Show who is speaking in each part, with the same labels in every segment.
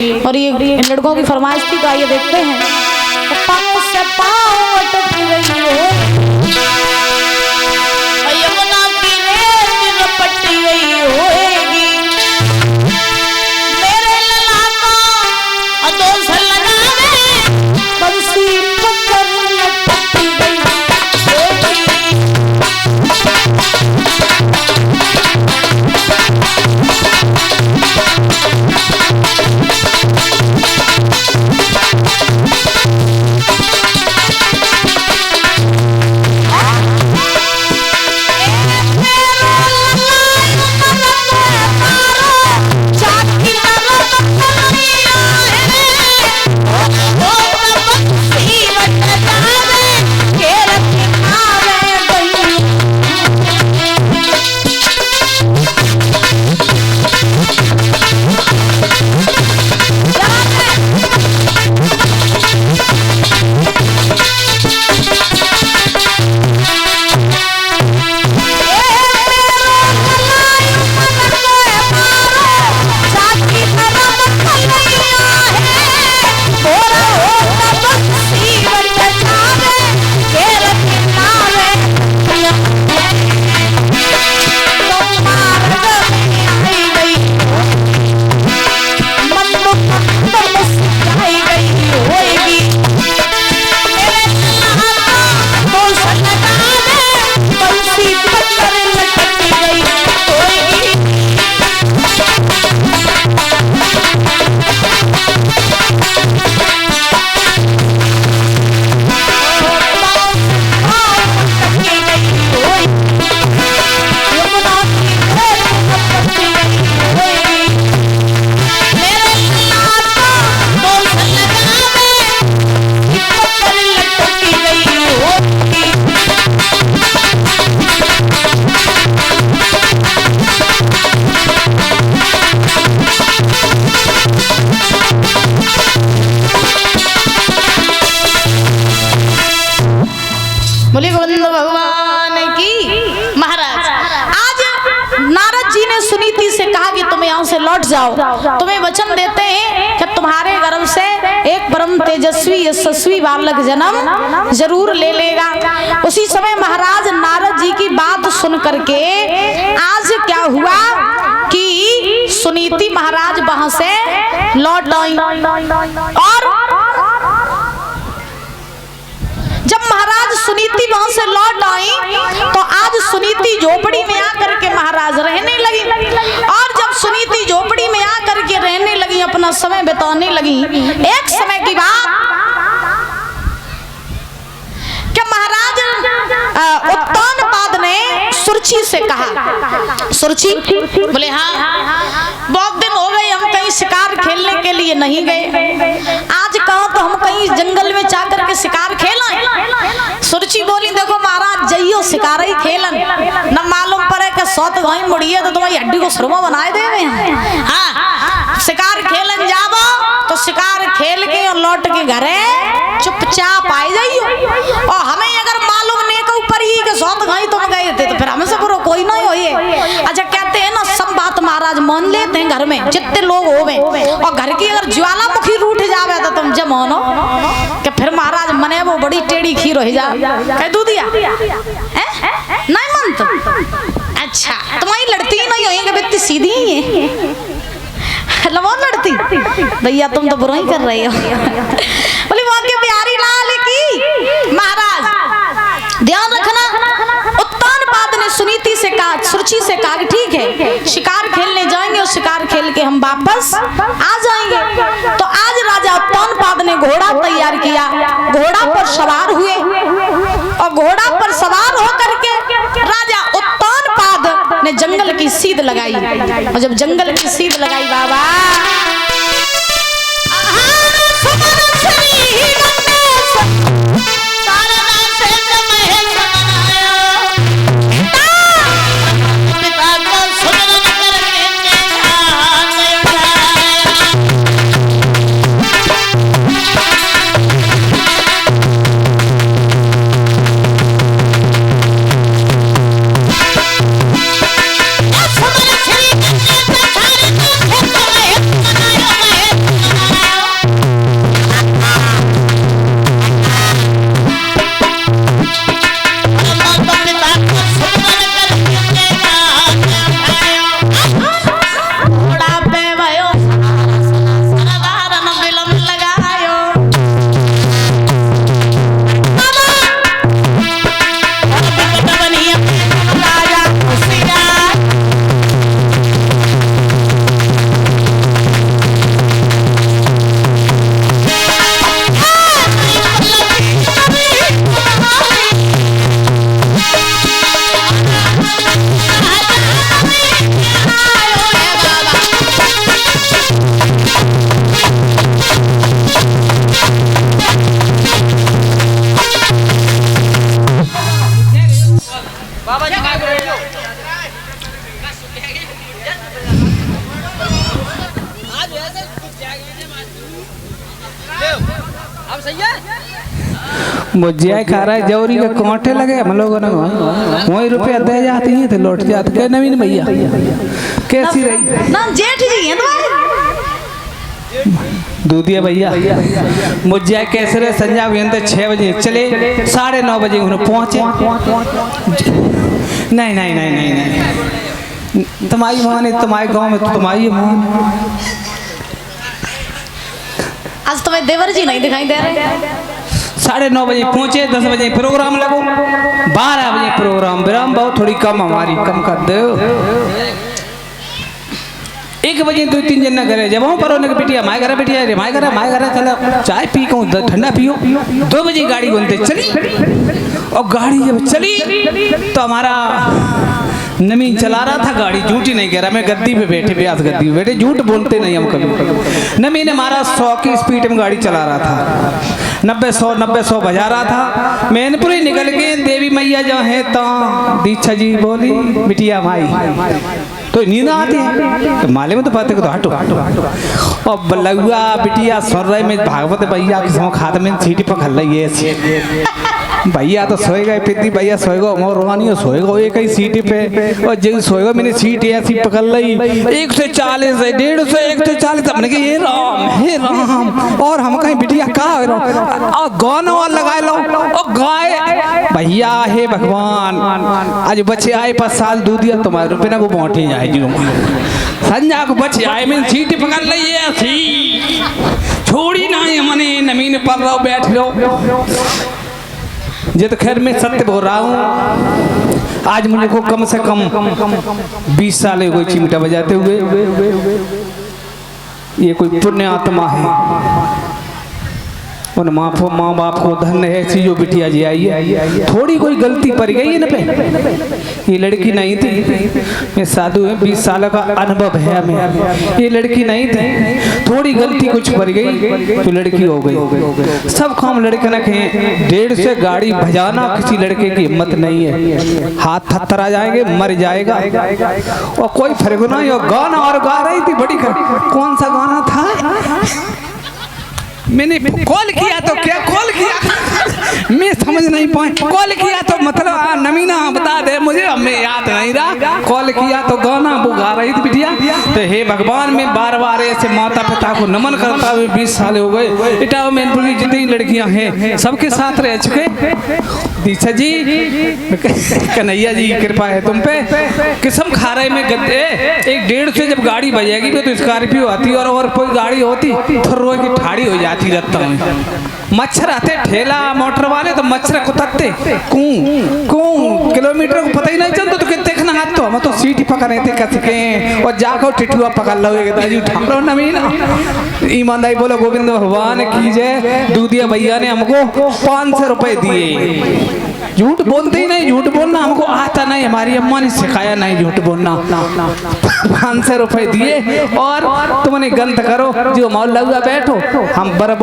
Speaker 1: और ये इन लड़कों की फरमाइश थी, तो आइए देखते हैं। पाँव से पाँव अटक गई हो, यमुना की रेत रपट गई होएगी, मेरे लला को दोष लगावे बंसी पकड़ लटक गई होएगी। बोले गोविंद भगवान की। महाराज आज नारद जी ने सुनीति से कहा कि तुम यहाँ से लौट जाओ, तुम्हें वचन देते हैं कि तुम्हारे गर्भ से एक परम तेजस्वी यशस्वी बालक जन्म जरूर ले लेगा। उसी समय महाराज नारद जी की बात सुन करके आज क्या हुआ कि सुनीति महाराज वहां से लौट आई, और जब महाराज सुनीति वहां से लौट आई तो आज सुनीति झोपड़ी में आकर के महाराज रहने लगी, और जब सुनीति झोपड़ी में आकर के रहने लगी, अपना समय बिताने लगी। एक समय की बात कि महाराज उत्तानपाद ने सुरुचि से कहा, सुरुचि बोले हाँ बहुत दिन हो गए हम कहीं शिकार खेलने के लिए नहीं गए, आज कहो तो हम कहीं जंगल में जाकर के शिकार खेलें। सुरुचि बोली देखो महाराज जइयो शिकार ही खेलन, न मालूम पड़े कि सौत गई मुड़िए तो तुम्हारी हड्डी को सुरमा बनाए देवे। हाँ शिकार खेलन जाबो तो शिकार खेल के और लौट के घरे चुपचाप आए जाइयो, और हमें अगर मालूम नहीं के ऊपर ही के सौत गई तुम गए थे तो फिर हमें से बुरो कोई नहीं हो ये। अच्छा कहते हैं ना सब बात महाराज मान लेते हैं घर में जितने लोग होवे, और घर की अगर ज्वालामुखी रूठ जावे तो तुम जब मानो कि फिर महाराज मने वो बड़ी टेढ़ी खीर हो जा कह दू दिया नहीं मन तो। अच्छा तुम्हारी लड़ती नहीं हो कि बेटी सीधी ही है लवो लड़ती भैया तुम तो बुरा ही कर रहे हो। बोली वहां के प्यारी लाल की। महाराज ध्यान रखना, उत्तानपाद ने सुनीति से कहा, सुरुचि से कहा कि ठीक है शिकार खेलने जाएंगे और शिकार खेल के हम वापस आ जाएंगे। तो आज राजा उत्तानपाद ने घोड़ा तैयार किया, घोड़ा पर सवार हुए, और घोड़ा पर सवार होकर के राजा उत्तानपाद ने जंगल की सीध लगाई, और जब जंगल की सीध लगाई बाबा
Speaker 2: अब सही है।
Speaker 3: मुझे खा रहा है जौरी के कांटे लगे हम लोगों ने वही रुपया दे जाती हैं तो लौट जाते। कह नवीन भैया कैसी रही
Speaker 1: ना जेठ जी हैं
Speaker 3: दूधिया भैया मुझे कैसे रहे संजा तो 6 बजे चले 9:30 बजे उन्हें पहुंचे। नहीं नहीं नहीं नहीं नहीं तुम्हारी मान है तुम्हारे गांव में तो तुम्हारी मान।
Speaker 1: आज तुम्हें देवर जी नहीं दिखाई दे रहे।
Speaker 3: 9:30 बजे पहुंचे 10 बजे प्रोग्राम लगो 12 बजे प्रोग्राम विराम बहुत थोड़ी कम हमारी कम कर दो। 1 बजे 2-3 जन करे जब वहाँ पर उन्हें बिटिया माए घर बिटिया रे माए घर चलो चाय पी को ठंडा पियो। 2 बजे गाड़ी बनते चली और गाड़ी जब चली तो हमारा नमीन चला रहा था गाड़ी झूठी नहीं कह रहा मैं गद्दी पे बैठे ब्यास गद्दी पे बैठे झूठ बोलते नहीं हम कभी। नमीन हमारा 100 की स्पीड में गाड़ी चला रहा था 90-100 बजा रहा था। मैनपुरी निकल के देवी मैया जो है तो दीक्षा जी बोली बिटिया माई तो नींद आती है तो माले में तो पाते को तो हटो और बल्लुआ बिटिया सुन रहे में भागवत भैया किसी खाते में सीटी पकड़ रही है भैया तो सोएगा पिद्दी भैया सोएगा मोर रोहानी सोएगा एक ही सीट पे और जब सोएगा मैंने सीट ऐसी पकड़ ली 140 150 140 अपने के हे राम और हम कहीं बिटिया कहा और गाना और लगाए लो और गाय भैया हे भगवान आज बच्चे आए 5 साल दूध दिया तुम्हारे रुपये ना वो बांटे जाए जी संजा को बच्चे आए मैंने सीट पकड़ ली ऐसी छोड़ी ना हमने नमीन पर रहो बैठ लो। ये तो खैर मैं सत्य बोल रहा हूँ। आज मुझे को कम से कम 20 साल हो गए चिमटा बजाते हुए। ये कोई पुण्य आत्मा है उन माँ बाप को धन्य है ऐसी जो बिटिया जी आई है। थोड़ी कोई गलती पड़ गई है ना पे ये लड़की नहीं थी मैं साधु है 20 साल का अनुभव है हमें। ये लड़की नहीं थी थोड़ी गलती कुछ पड़ गई तो लड़की हो गई। सब काम लड़के न कहें 150 से गाड़ी भजाना किसी लड़के की हिम्मत नहीं है। हाथ थरथरा जाएंगे मर जाएगा और कोई फर्क नहीं। और गाना और गा रही थी बड़ी कौन सा गाना था मैंने कॉल किया तो क्या कॉल किया मैं समझ नहीं पाए कॉल किया तो मतलब नमीना बता दे मुझे हमें याद नहीं रहा। कॉल किया तो गाना वो गा रही थी बिटिया तो हे भगवान मैं बार ऐसे माता पिता को नमन करता हुए 20 साल हो गए। इटा मैनपुर की जितनी लड़कियां हैं सबके साथ रह चुके। दीक्षा जी कन्हैया जी की कृपा है तुम पे किस्म खा रहे में गद्दे 1-1.5 से जब गाड़ी बजेगी तो स्कॉर्पियो आती और कोई गाड़ी होती तो रोए की ठाड़ी हो जाती रहता है। मच्छर आते ठेला मोटर वाले तो मच्छर कुतरते कूं किलोमीटर को पता ही नहीं चलता तो कितने खना हाथ तो हम तो सीट ही पकड़ रहे थे कस के और जाकर टिटुआ पकड़ लो दादी उठा लो नमीना ईमानदारी बोलो गोविंद भगवान की जय। दूधिया भैया ने हमको 500 रुपए दिए। झूठ बोलते ही नहीं झूठ बोलना हमको आता नहीं हमारी अम्मा ने सिखाया नहीं झूठ बोलना। 500 रुपए दिए और तुमने गंत करो जो मौल लगा बैठो हम बराबर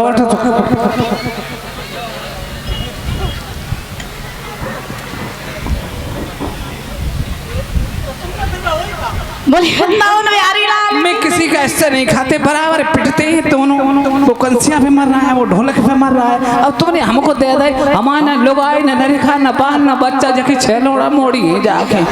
Speaker 3: मैं किसी का ऐसा नहीं खाते बराबर पिटते हैं दोनों। वो कंसिया पे मर रहा है वो ढोलक पे मर रहा है। अब तुमने हमको दे दे हमारा लोग आए न नरिखा न बाहर न बच्चा जखी 6 लोड़ा मोड़ी है जाके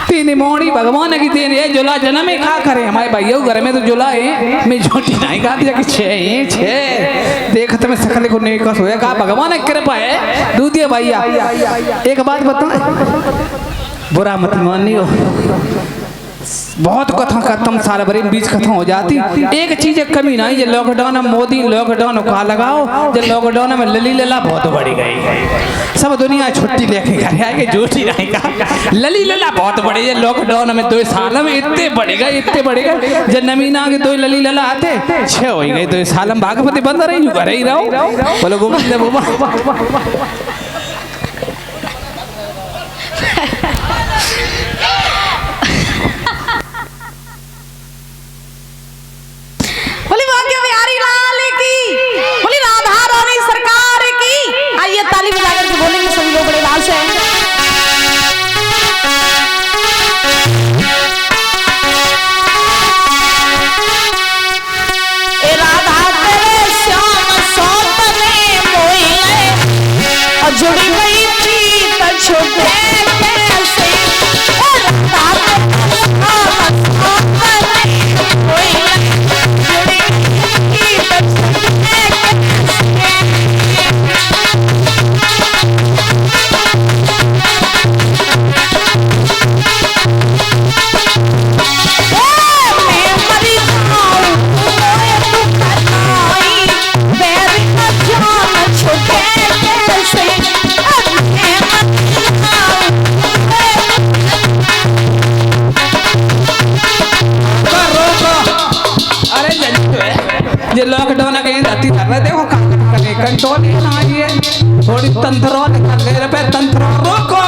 Speaker 3: 3 मोड़ी भगवान की देन है। जुला जन्म में खा करे हमारे भैया घर में तो जुला है मैं झूठी नहीं खाती जखी 6 देख तुम्हें सकल को नहीं कस होया कहा भगवान की कृपा है। दूधिया भैया एक बात बता बुरा मत मानियो बहुत कथा खत्म साल भर बीच खत्म हो जाती। एक चीज कमी नहीं ये लॉकडाउन में मोदी लॉकडाउन का लगाओ जब लॉकडाउन में लली लला बहुत बढ़ी गई। सब दुनिया छुट्टी लेके घर आके जोशी नहीं का लली लला बहुत बढ़ी है। लॉकडाउन में 2 साल में इतने बढ़ेगा जब नमीना के 2 लली लला आते 6 हो गए 2 साल में भागवती बंद रही घर ही रहो बोलो गोविंद
Speaker 1: ताली बजा करके बोलेंगे सभी लोग बड़े लाल से। ए जुड़ गई प्रीत छूटे कैसे
Speaker 3: ये लॉकडाउन कहीं धरती कर रहे देखो कंट्रोल ना ये थोड़ी तंत्रों निकल गए पे तंत्रों रोको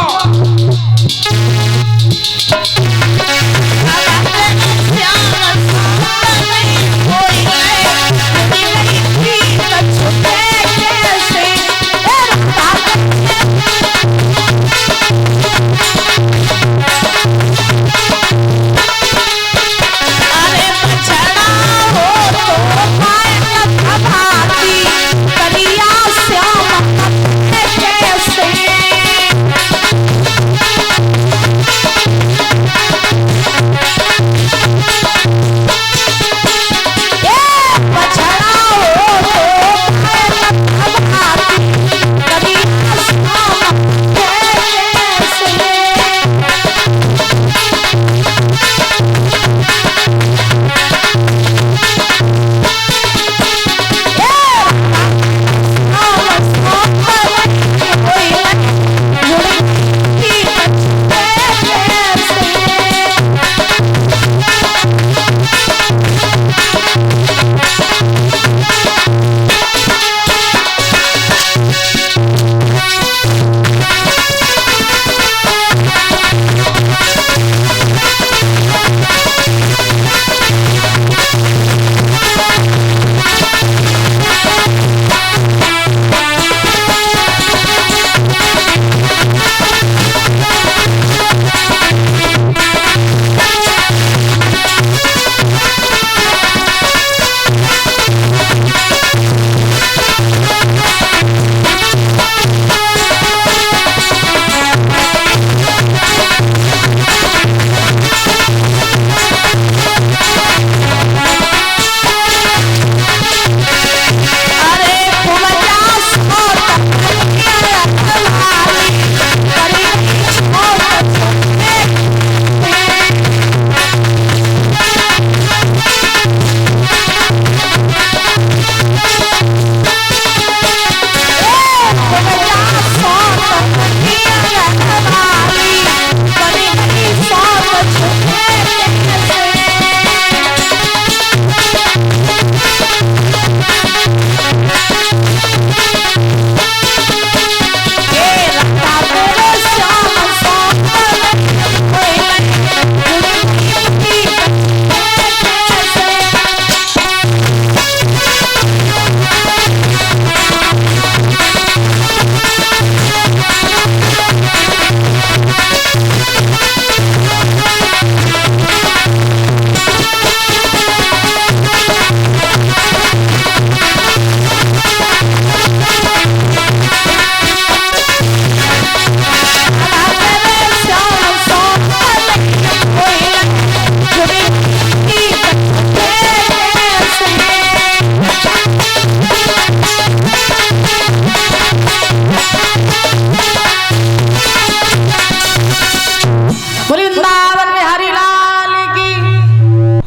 Speaker 1: वृंदावन बिहारी लाल की।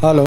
Speaker 3: हेलो।